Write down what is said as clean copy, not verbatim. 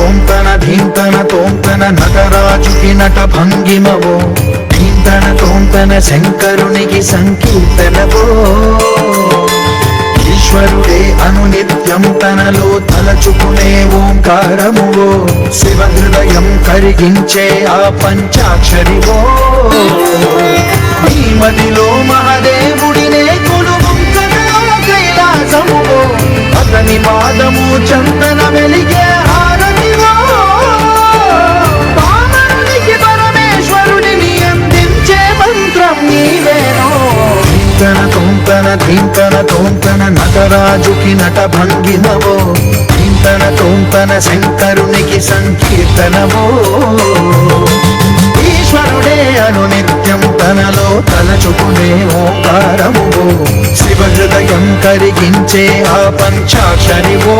తోంతన ధీంతన తోంతన నటరాజుకి నట భంగిమవో ధీంతన తోంతన శంకరునికి సంకీర్తనవో ఈశ్వరుడే అనునిత్యం తనలో తలచుకునే ఓంకారమువో శివ హృదయం కరిగించే ఆ పంచాక్షరివో ఈ మదిలో మహాదేవుడినే కొలువుంకనో కైలాసమువో అతని పాదము చందన వెలిగే హారతివో పామరునికి పరమేశ్వరుడిని అందించే మంత్రం నీవేనో ధీంతన తోంతన ధీంతన తోంతన నటరాజుకి నట భంగిమవో ధీంతన తోంతన శంకరునికి సంకీర్తనవో ఈశ్వరుడే అనునిత్యం తనలో తలచుకునే ఓంకారమువో శివ హృదయం కరిగించే ఆ పంచాక్షరివో